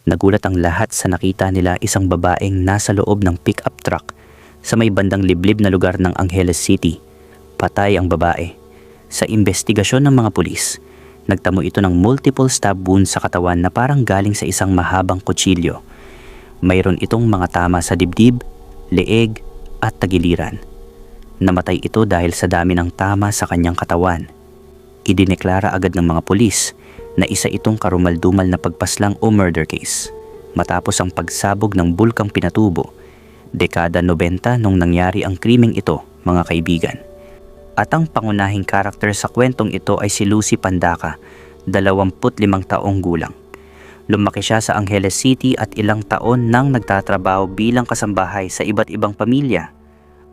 Nagulat ang lahat sa nakita nila isang babaeng nasa loob ng pick-up truck sa may bandang liblib na lugar ng Angeles City. Patay ang babae. Sa investigasyon ng mga pulis, nagtamo ito ng multiple stab wounds sa katawan na parang galing sa isang mahabang kutsilyo. Mayroon itong mga tama sa dibdib, leeg at tagiliran. Namatay ito dahil sa dami ng tama sa kanyang katawan. Idineklara agad ng mga pulis na isa itong karumaldumal na pagpaslang o murder case matapos ang pagsabog ng bulkang Pinatubo. Dekada 90 nung nangyari ang krimeng ito, mga kaibigan. At ang pangunahing karakter sa kwentong ito ay si Lucy Pandaca, 25 taong gulang. Lumaki siya sa Angeles City at ilang taon nang nagtatrabaho bilang kasambahay sa iba't ibang pamilya.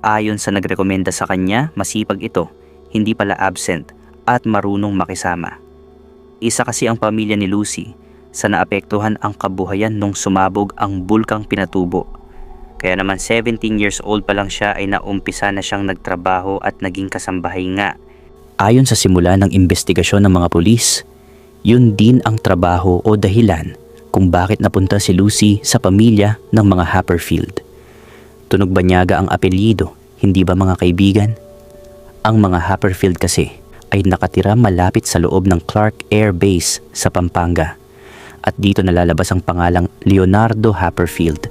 Ayon sa nagrekomenda sa kanya, masipag ito, hindi pala absent at marunong makisama. Isa kasi ang pamilya ni Lucy sa naapektuhan ang kabuhayan nung sumabog ang bulkang Pinatubo. Kaya naman 17 years old pa lang siya ay naumpisa na siyang nagtrabaho at naging kasambahay nga. Ayon sa simula ng investigasyon ng mga pulis, yun din ang trabaho o dahilan kung bakit napunta si Lucy sa pamilya ng mga Haperfield. Tunog banyaga ang apelyido, hindi ba mga kaibigan? Ang mga Haperfield kasi ay nakatira malapit sa loob ng Clark Air Base sa Pampanga. At dito nalalabas ang pangalang Leonardo Haperfield,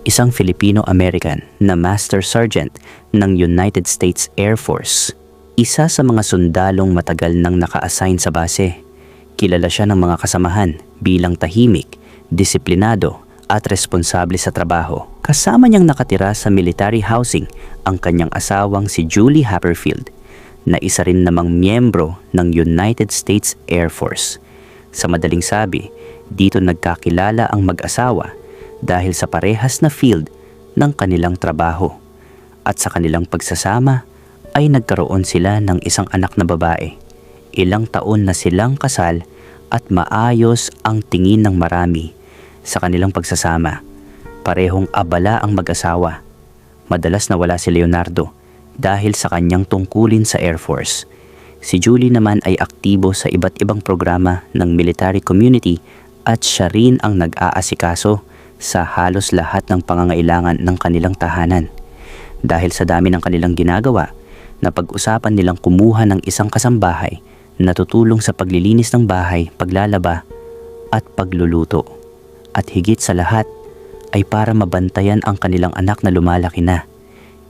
isang Filipino-American na Master Sergeant ng United States Air Force. Isa sa mga sundalong matagal nang naka-assign sa base. Kilala siya ng mga kasamahan bilang tahimik, disiplinado at responsable sa trabaho. Kasama niyang nakatira sa military housing ang kanyang asawang si Julie Haperfield, na isa rin namang miyembro ng United States Air Force. Sa madaling sabi, dito nagkakilala ang mag-asawa dahil sa parehas na field ng kanilang trabaho. At sa kanilang pagsasama ay nagkaroon sila ng isang anak na babae. Ilang taon na silang kasal at maayos ang tingin ng marami sa kanilang pagsasama. Parehong abala ang mag-asawa. Madalas nawala si Leonardo dahil sa kanyang tungkulin sa Air Force. Si Julie naman ay aktibo sa iba't ibang programa ng military community at siya rin ang nag-aasikaso sa halos lahat ng pangangailangan ng kanilang tahanan. Dahil sa dami ng kanilang ginagawa, napag-usapan nilang kumuha ng isang kasambahay na tutulong sa paglilinis ng bahay, paglalaba at pagluluto. At higit sa lahat ay para mabantayan ang kanilang anak na lumalaki na.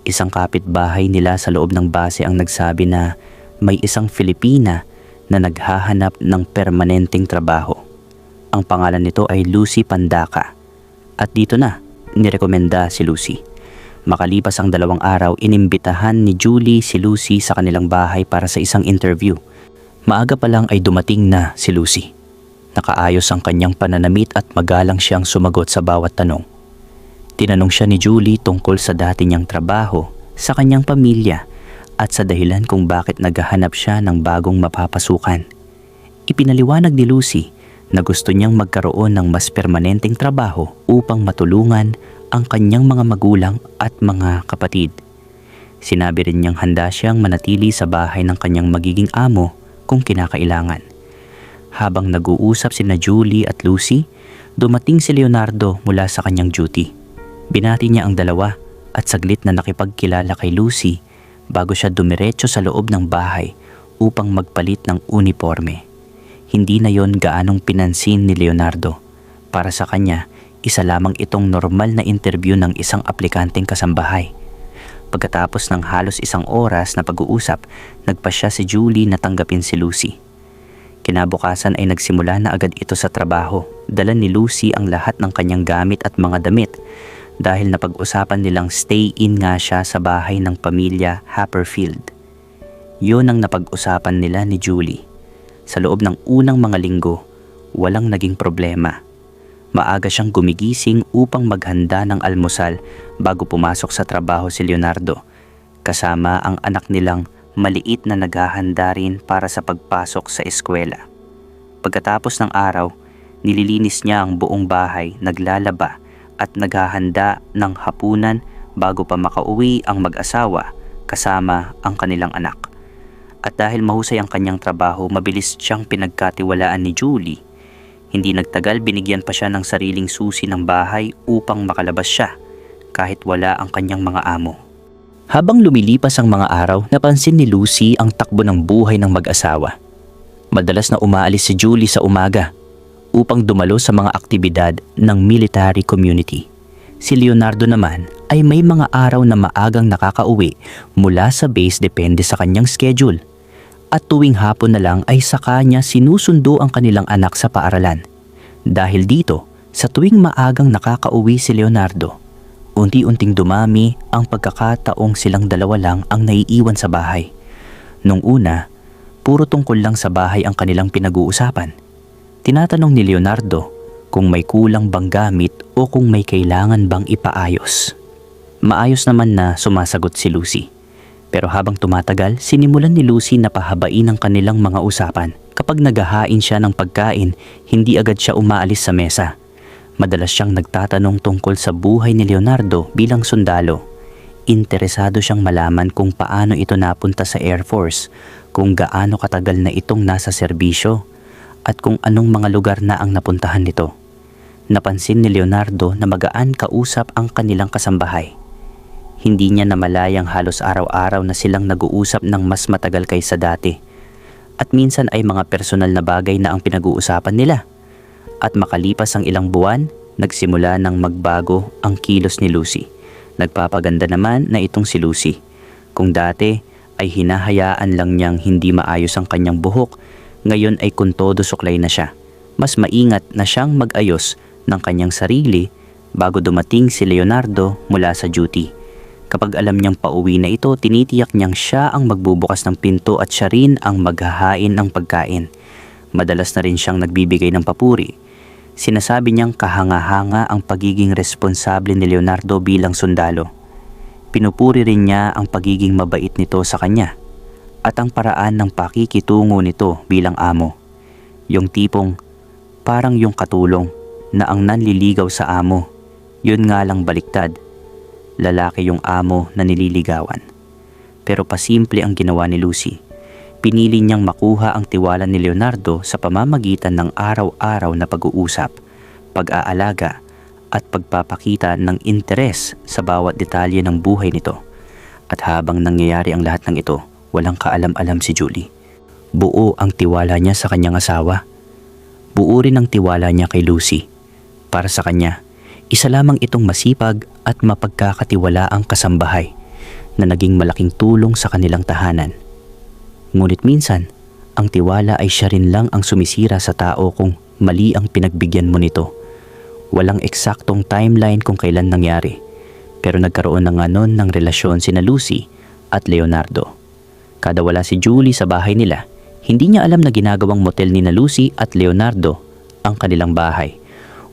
Isang kapitbahay nila sa loob ng base ang nagsabi na may isang Filipina na naghahanap ng permanenteng trabaho. Ang pangalan nito ay Lucy Pandaca. At dito na, nirekomenda si Lucy. Makalipas ang 2 araw, inimbitahan ni Julie si Lucy sa kanilang bahay para sa isang interview. Maaga pa lang ay dumating na si Lucy. Nakaayos ang kanyang pananamit at magalang siyang sumagot sa bawat tanong. Tinanong siya ni Julie tungkol sa dati niyang trabaho, sa kanyang pamilya, at sa dahilan kung bakit naghahanap siya ng bagong mapapasukan. Ipinaliwanag ni Lucy na gusto niyang magkaroon ng mas permanenteng trabaho upang matulungan ang kanyang mga magulang at mga kapatid. Sinabi rin niyang handa siyang manatili sa bahay ng kanyang magiging amo kung kinakailangan. Habang nag-uusap sina Julie at Lucy, dumating si Leonardo mula sa kanyang duty. Binati niya ang dalawa at saglit na nakipagkilala kay Lucy bago siya dumiretso sa loob ng bahay upang magpalit ng uniforme. Hindi na yon gaanong pinansin ni Leonardo. Para sa kanya, isa lamang itong normal na interview ng isang aplikanteng kasambahay. Pagkatapos ng halos 1 oras na pag-uusap, nagpasya si Julie na tanggapin si Lucy. Kinabukasan ay nagsimula na agad ito sa trabaho. Dala ni Lucy ang lahat ng kanyang gamit at mga damit dahil napag-usapan nilang stay-in nga siya sa bahay ng pamilya Haperfield. Yun ang napag-usapan nila ni Julie. Sa loob ng unang mga linggo, walang naging problema. Maaga siyang gumigising upang maghanda ng almusal bago pumasok sa trabaho si Leonardo, kasama ang anak nilang maliit na naghahanda rin para sa pagpasok sa eskwela. Pagkatapos ng araw, nililinis niya ang buong bahay, naglalaba at naghahanda ng hapunan bago pa makauwi ang mag-asawa kasama ang kanilang anak. At dahil mahusay ang kanyang trabaho, mabilis siyang pinagkatiwalaan ni Julie. Hindi nagtagal, binigyan pa siya ng sariling susi ng bahay upang makalabas siya kahit wala ang kanyang mga amo. Habang lumilipas ang mga araw, napansin ni Lucy ang takbo ng buhay ng mag-asawa. Madalas na umaalis si Julie sa umaga upang dumalo sa mga aktibidad ng military community. Si Leonardo naman ay may mga araw na maagang nakakauwi mula sa base depende sa kanyang schedule. At tuwing hapon na lang ay saka niya sinusundo ang kanilang anak sa paaralan. Dahil dito, sa tuwing maagang nakakauwi si Leonardo, unti-unting dumami ang pagkakataong silang dalawa lang ang naiiwan sa bahay. Nung una, puro tungkol lang sa bahay ang kanilang pinag-uusapan. Tinatanong ni Leonardo kung may kulang bang gamit o kung may kailangan bang ipaayos. Maayos naman na sumasagot si Lucy. Pero habang tumatagal, sinimulan ni Lucy na pahabain ang kanilang mga usapan. Kapag naghahain siya ng pagkain, hindi agad siya umaalis sa mesa. Madalas siyang nagtatanong tungkol sa buhay ni Leonardo bilang sundalo. Interesado siyang malaman kung paano ito napunta sa Air Force, kung gaano katagal na itong nasa serbisyo, at kung anong mga lugar na ang napuntahan nito. Napansin ni Leonardo na magaan kausap ang kanilang kasambahay. Hindi niya namalayang halos araw-araw na silang nag-uusap ng mas matagal kaysa dati. At minsan ay mga personal na bagay na ang pinag-uusapan nila. At makalipas ang ilang buwan, nagsimula ng magbago ang kilos ni Lucy. Nagpapaganda naman na itong si Lucy. Kung dati ay hinahayaan lang niyang hindi maayos ang kanyang buhok, ngayon ay kuntodo suklay na siya. Mas maingat na siyang mag-ayos ng kanyang sarili bago dumating si Leonardo mula sa duty. Kapag alam niyang pauwi na ito, tinitiyak niyang siya ang magbubukas ng pinto at siya rin ang maghahain ng pagkain. Madalas na rin siyang nagbibigay ng papuri. Sinasabi niyang kahanga-hanga ang pagiging responsable ni Leonardo bilang sundalo. Pinupuri rin niya ang pagiging mabait nito sa kanya at ang paraan ng pakikitungo nito bilang amo. Yung tipong parang yung katulong na ang nanliligaw sa amo, yun nga lang baliktad. Lalaki yung amo na nililigawan. Pero pasimple ang ginawa ni Lucy. Pinili niyang makuha ang tiwala ni Leonardo sa pamamagitan ng araw-araw na pag-uusap, pag-aalaga at pagpapakita ng interes sa bawat detalye ng buhay nito. At habang nangyayari ang lahat ng ito, walang kaalam-alam si Julie. Buo ang tiwala niya sa kanyang asawa. Buo rin ang tiwala niya kay Lucy. Para sa kanya, isa lamang itong masipag at mapagkakatiwalaang kasambahay na naging malaking tulong sa kanilang tahanan. Ngunit minsan, ang tiwala ay siya rin lang ang sumisira sa tao kung mali ang pinagbigyan mo nito. Walang eksaktong timeline kung kailan nangyari, pero nagkaroon na nga nun ng relasyon sina Lucy at Leonardo. Kada wala si Julie sa bahay nila, hindi niya alam na ginagawang motel ni na Lucy at Leonardo ang kanilang bahay.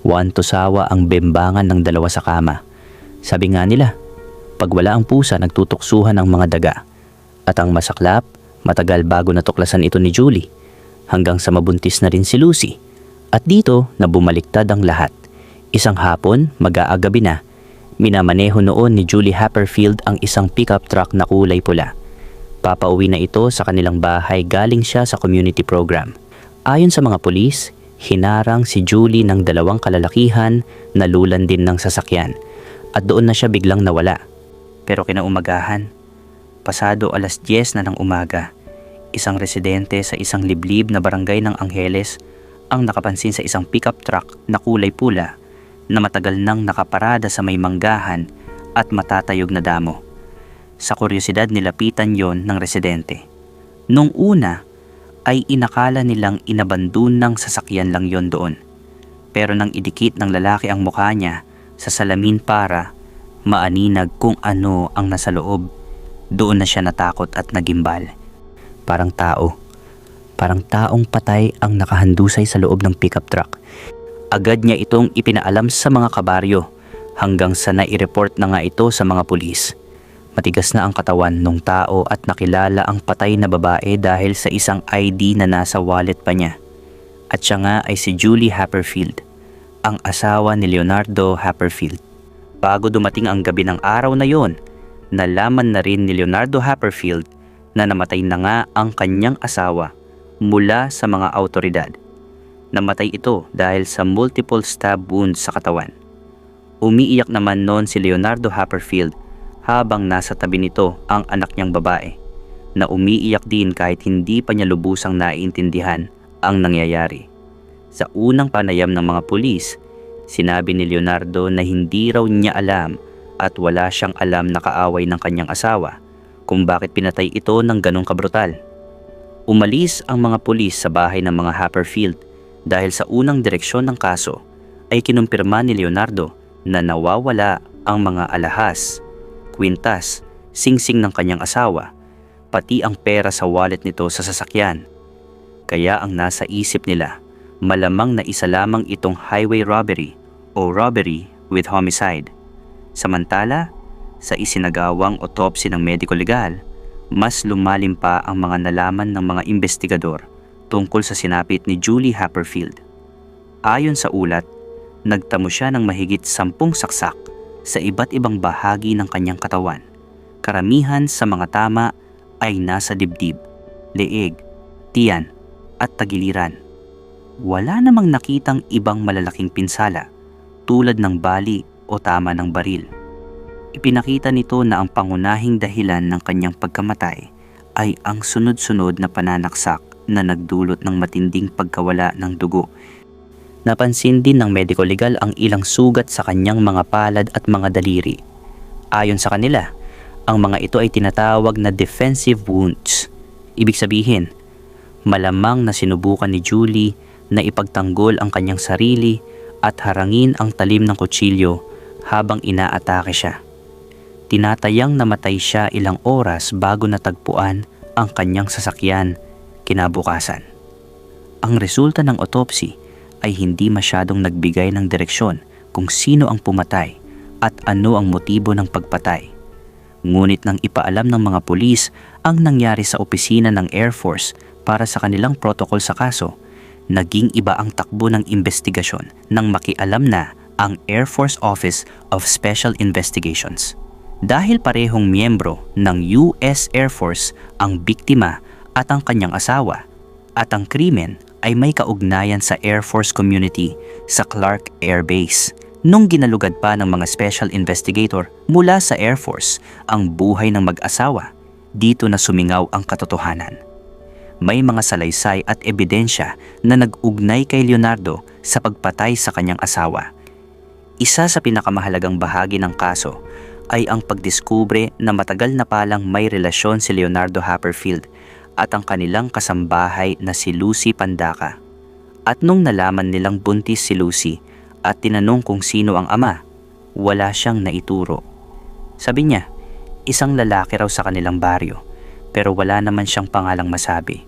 Wan-tusawa ang bembangan ng dalawa sa kama. Sabi nga nila, pag wala ang pusa nagtutuksuhan ang mga daga. At ang masaklap, matagal bago natuklasan ito ni Julie. Hanggang sa mabuntis na rin si Lucy. At dito na bumaliktad ang lahat. Isang hapon, mag-aagabi na, minamaneho noon ni Julie Haperfield ang isang pickup truck na kulay pula. Papauwi na ito sa kanilang bahay galing siya sa community program. Ayon sa mga pulis, hinarang si Julie ng dalawang kalalakihan na lulan din ng sasakyan at doon na siya biglang nawala. Pero kinaumagahan, pasado 10:00 na ng umaga, isang residente sa isang liblib na barangay ng Angeles ang nakapansin sa isang pickup truck na kulay pula na matagal nang nakaparada sa may manggahan at matatayog na damo. Sa kuryosidad nilapitan yon ng residente. Nung una, ay inakala nilang inabandon ng sasakyan lang yon doon. Pero nang idikit ng lalaki ang mukha niya sa salamin para maaninag kung ano ang nasa loob, doon na siya natakot at nagimbal. Parang taong patay ang nakahandusay sa loob ng pickup truck. Agad niya itong ipinaalam sa mga kabaryo hanggang sa nai-report na nga ito sa mga pulis. Matigas na ang katawan ng tao at nakilala ang patay na babae dahil sa isang ID na nasa wallet pa niya. At siya nga ay si Julie Haperfield, ang asawa ni Leonardo Haperfield. Bago dumating ang gabi ng araw na yon, nalaman na rin ni Leonardo Haperfield na namatay na nga ang kanyang asawa mula sa mga awtoridad. Namatay ito dahil sa multiple stab wounds sa katawan. Umiiyak naman noon si Leonardo Happerfield habang nasa tabi nito ang anak niyang babae, na umiiyak din kahit hindi pa niya lubusang naiintindihan ang nangyayari. Sa unang panayam ng mga pulis, sinabi ni Leonardo na hindi raw niya alam at wala siyang alam na kaaway ng kanyang asawa kung bakit pinatay ito ng ganong kabrutal. Umalis ang mga pulis sa bahay ng mga Happerfield dahil sa unang direksyon ng kaso ay kinumpirma ni Leonardo na nawawala ang mga alahas, kwintas, singsing ng kanyang asawa, pati ang pera sa wallet nito sa sasakyan. Kaya ang nasa isip nila, malamang na isa lamang itong highway robbery o robbery with homicide. Samantala, sa isinagawang autopsy ng mediko legal, mas lumalim pa ang mga nalaman ng mga investigador tungkol sa sinapit ni Julie Happerfield. Ayon sa ulat, nagtamo siya ng mahigit 10 saksak sa iba't ibang bahagi ng kanyang katawan. Karamihan sa mga tama ay nasa dibdib, leeg, tiyan at tagiliran. Wala namang nakitang ibang malalaking pinsala tulad ng bali o tama ng baril. Ipinakita nito na ang pangunahing dahilan ng kanyang pagkamatay ay ang sunod-sunod na pananaksak na nagdulot ng matinding pagkawala ng dugo. Napansin din ng medico legal ang ilang sugat sa kanyang mga palad at mga daliri. Ayon sa kanila, ang mga ito ay tinatawag na defensive wounds. Ibig sabihin, malamang na sinubukan ni Julie na ipagtanggol ang kanyang sarili at harangin ang talim ng kutsilyo habang inaatake siya. Tinatayang namatay siya ilang oras bago natagpuan ang kanyang sasakyan kinabukasan. Ang resulta ng autopsy ay hindi masyadong nagbigay ng direksyon kung sino ang pumatay at ano ang motibo ng pagpatay. Ngunit nang ipaalam ng mga pulis ang nangyari sa opisina ng Air Force para sa kanilang protocol sa kaso, naging iba ang takbo ng investigasyon nang makialam na ang Air Force Office of Special Investigations. Dahil parehong miyembro ng US Air Force ang biktima at ang kanyang asawa, at ang krimen ay may kaugnayan sa Air Force community sa Clark Air Base. Nung ginalugad pa ng mga special investigator mula sa Air Force ang buhay ng mag-asawa, dito na sumingaw ang katotohanan. May mga salaysay at ebidensya na nag-ugnay kay Leonardo sa pagpatay sa kanyang asawa. Isa sa pinakamahalagang bahagi ng kaso ay ang pagdiskubre na matagal na palang may relasyon si Leonardo Happerfield at ang kanilang kasambahay na si Lucy Pandaca. At nung nalaman nilang buntis si Lucy at tinanong kung sino ang ama, wala siyang naituro. Sabi niya, isang lalaki raw sa kanilang baryo, pero wala naman siyang pangalang masabi.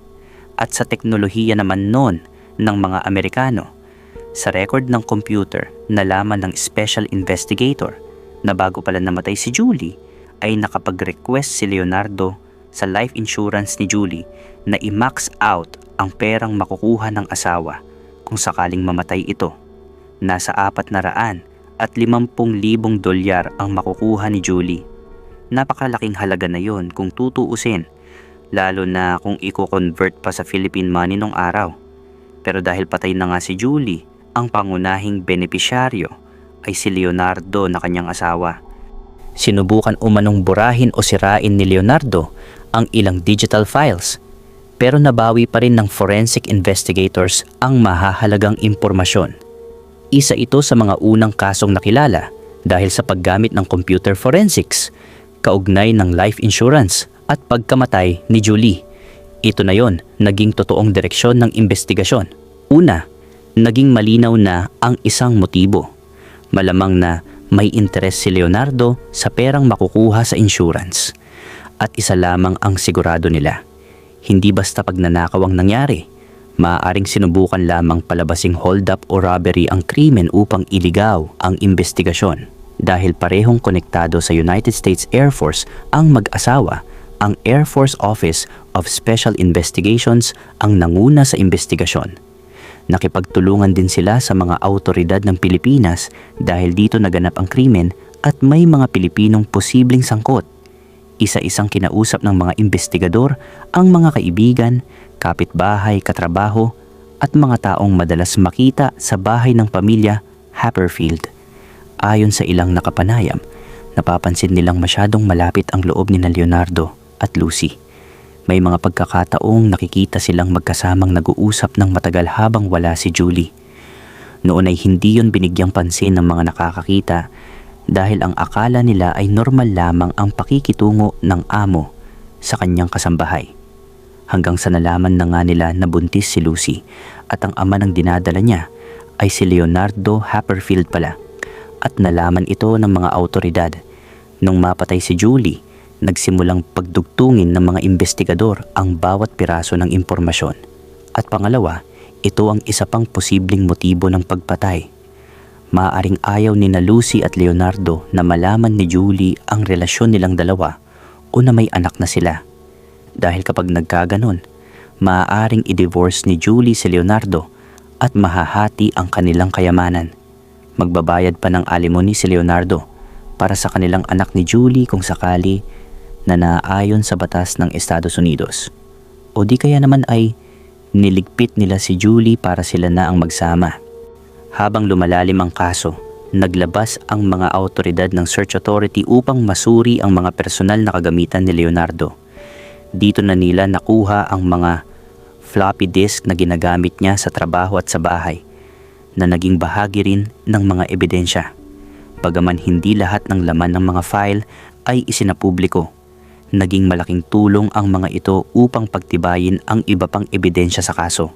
At sa teknolohiya naman noon ng mga Amerikano, sa record ng computer nalaman ng special investigator na bago pala namatay si Julie, ay nakapag-request si Leonardo sa life insurance ni Julie na i-max out ang perang makukuha ng asawa kung sakaling mamatay ito. Nasa 450,000 dolyar ang makukuha ni Julie. Napakalaking halaga na yon kung tutuusin, lalo na kung i-convert pa sa Philippine money nung araw. Pero dahil patay na nga si Julie, ang pangunahing benepisyaryo ay si Leonardo na kanyang asawa. Sinubukan umanong burahin o sirain ni Leonardo ang ilang digital files, pero nabawi pa rin ng forensic investigators ang mahahalagang impormasyon. Isa ito sa mga unang kasong nakilala dahil sa paggamit ng computer forensics, kaugnay ng life insurance at pagkamatay ni Julie. Ito na yon, naging totoong direksyon ng investigasyon. Una, naging malinaw na ang isang motibo. Malamang na may interes si Leonardo sa perang makukuha sa insurance. At isa lamang ang sigurado nila. Hindi basta pagnanakaw ang nangyari. Maaaring sinubukan lamang palabasing hold-up o robbery ang krimen upang iligaw ang investigasyon. Dahil parehong konektado sa United States Air Force ang mag-asawa, ang Air Force Office of Special Investigations ang nanguna sa investigasyon. Nakipagtulungan din sila sa mga awtoridad ng Pilipinas dahil dito naganap ang krimen at may mga Pilipinong posibleng sangkot. Isa-isang kinausap ng mga investigador ang mga kaibigan, kapitbahay, katrabaho at mga taong madalas makita sa bahay ng pamilya Haperfield. Ayon sa ilang nakapanayam, napapansin nilang masyadong malapit ang loob ni Leonardo at Lucy. May mga pagkakataong nakikita silang magkasamang nag-uusap ng matagal habang wala si Julie. Noon ay hindi yon binigyang pansin ng mga nakakakita dahil ang akala nila ay normal lamang ang pakikitungo ng amo sa kanyang kasambahay. Hanggang sa nalaman na nga nila na buntis si Lucy at ang ama ng dinadala niya ay si Leonardo Haperfield pala, at nalaman ito ng mga awtoridad. Nung mapatay si Julie, nagsimulang pagdugtungin ng mga investigador ang bawat piraso ng impormasyon. At pangalawa, ito ang isa pang posibleng motibo ng pagpatay. Maaaring ayaw ni Lucy at Leonardo na malaman ni Julie ang relasyon nilang dalawa o na may anak na sila. Dahil kapag nagkaganon, maaaring i-divorce ni Julie si Leonardo at mahahati ang kanilang kayamanan. Magbabayad pa ng alimony si Leonardo para sa kanilang anak ni Julie kung sakali na naaayon sa batas ng Estados Unidos. O di kaya naman ay niligpit nila si Julie para sila na ang magsama. Habang lumalalim ang kaso, naglabas ang mga awtoridad ng search authority upang masuri ang mga personal na kagamitan ni Leonardo. Dito na nila nakuha ang mga floppy disk na ginagamit niya sa trabaho at sa bahay, na naging bahagi rin ng mga ebidensya. Bagaman hindi lahat ng laman ng mga file ay isinapubliko, naging malaking tulong ang mga ito upang pagtibayin ang iba pang ebidensya sa kaso.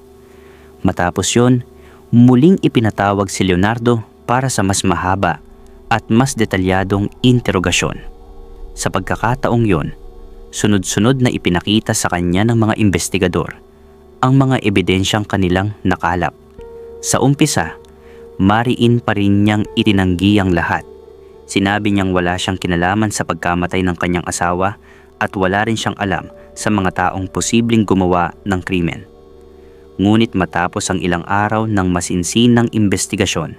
Matapos yon, muling ipinatawag si Leonardo para sa mas mahaba at mas detalyadong interogasyon. Sa pagkakataong yon, sunod-sunod na ipinakita sa kanya ng mga investigador ang mga ebidensyang kanilang nakalap. Sa umpisa, mariin pa rin niyang itinanggi ang lahat. Sinabi niyang wala siyang kinalaman sa pagkamatay ng kanyang asawa at wala rin siyang alam sa mga taong posibleng gumawa ng krimen. Ngunit matapos ang ilang araw ng masinsinang investigasyon,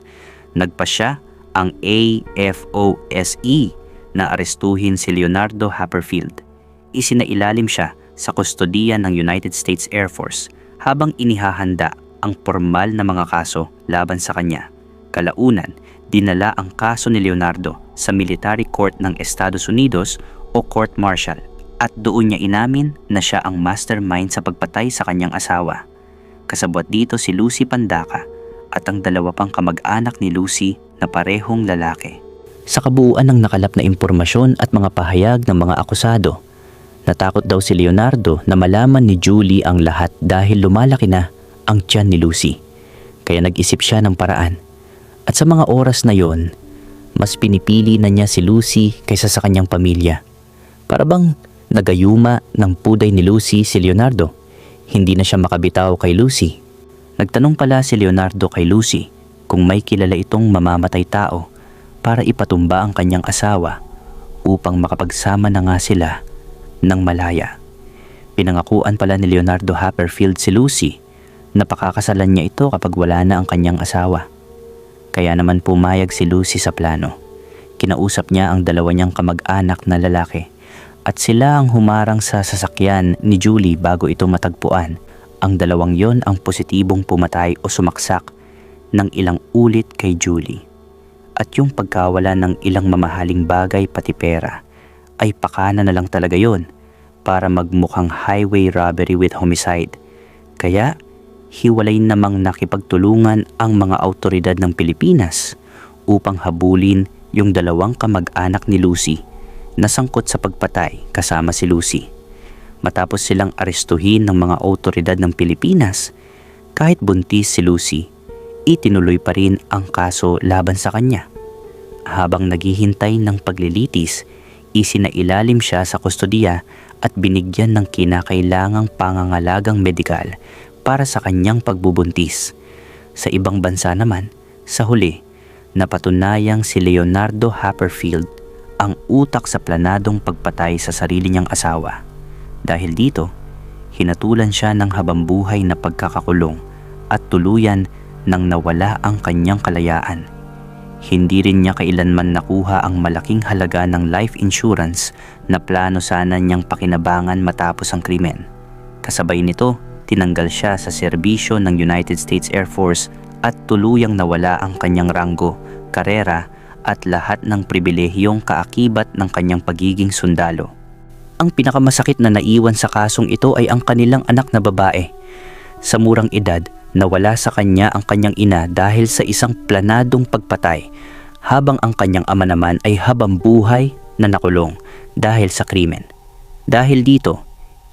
nagpasya ang AFOSE na arestuhin si Leonardo Haperfield. Isinailalim siya sa kustodiya ng United States Air Force habang inihahanda ang formal na mga kaso laban sa kanya. Kalaunan, dinala ang kaso ni Leonardo sa Military Court ng Estados Unidos o Court Martial, at doon niya inamin na siya ang mastermind sa pagpatay sa kanyang asawa. Kasabwat dito si Lucy Pandaca at ang dalawa pang kamag-anak ni Lucy na parehong lalaki. Sa kabuuan ng nakalap na impormasyon at mga pahayag ng mga akusado, natakot daw si Leonardo na malaman ni Julie ang lahat dahil lumalaki na ang tiyan ni Lucy. Kaya nag-isip siya ng paraan. At sa mga oras na yon, mas pinipili na niya si Lucy kaysa sa kanyang pamilya. Para bang nagayuma ng puday ni Lucy si Leonardo, hindi na siya makabitaw kay Lucy. Nagtanong pala si Leonardo kay Lucy kung may kilala itong mamamatay tao para ipatumba ang kanyang asawa upang makapagsama na nga sila ng malaya. Pinangakuan pala ni Leonardo Haperfield si Lucy na pakakasalan niya ito kapag wala na ang kanyang asawa. Kaya naman pumayag si Lucy sa plano. Kinausap niya ang dalawa niyang kamag-anak na lalaki at sila ang humarang sa sasakyan ni Julie bago ito matagpuan. Ang dalawang yon ang positibong pumatay o sumaksak ng ilang ulit kay Julie. At yung pagkawala ng ilang mamahaling bagay pati pera ay pakana na lang talaga yon para magmukhang highway robbery with homicide. Kaya hiwalay namang nakipagtulungan ang mga awtoridad ng Pilipinas upang habulin yung dalawang kamag-anak ni Lucy na sangkot sa pagpatay kasama si Lucy. Matapos silang arestuhin ng mga awtoridad ng Pilipinas, kahit buntis si Lucy, itinuloy pa rin ang kaso laban sa kanya. Habang naghihintay ng paglilitis, isinailalim siya sa kustodiya at binigyan ng kinakailangang pangangalagang medikal para sa kanyang pagbubuntis. Sa ibang bansa naman, sa huli, napatunayang si Leonardo Haperfield ang utak sa planadong pagpatay sa sarili niyang asawa. Dahil dito, hinatulan siya ng habambuhay na pagkakakulong at tuluyan nang nawala ang kanyang kalayaan. Hindi rin niya kailanman nakuha ang malaking halaga ng life insurance na plano sana niyang pakinabangan matapos ang krimen. Kasabay nito, tinanggal siya sa serbisyo ng United States Air Force at tuluyang nawala ang kanyang ranggo, karera at lahat ng pribilehiyong kaakibat ng kanyang pagiging sundalo. Ang pinakamasakit na naiwan sa kasong ito ay ang kanilang anak na babae. Sa murang edad, nawala sa kanya ang kanyang ina dahil sa isang planadong pagpatay, habang ang kanyang ama naman ay habang buhay na nakulong dahil sa krimen. Dahil dito,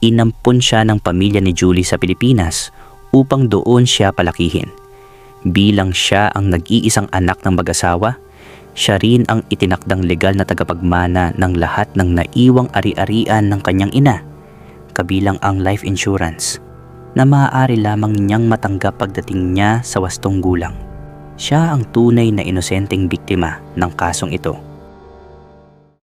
inampun siya ng pamilya ni Julie sa Pilipinas upang doon siya palakihin. Bilang siya ang nag-iisang anak ng mag-asawa, siya rin ang itinakdang legal na tagapagmana ng lahat ng naiwang ari-arian ng kanyang ina, kabilang ang life insurance, na maaari lamang niyang matanggap pagdating niya sa wastong gulang. Siya ang tunay na inosenteng biktima ng kasong ito.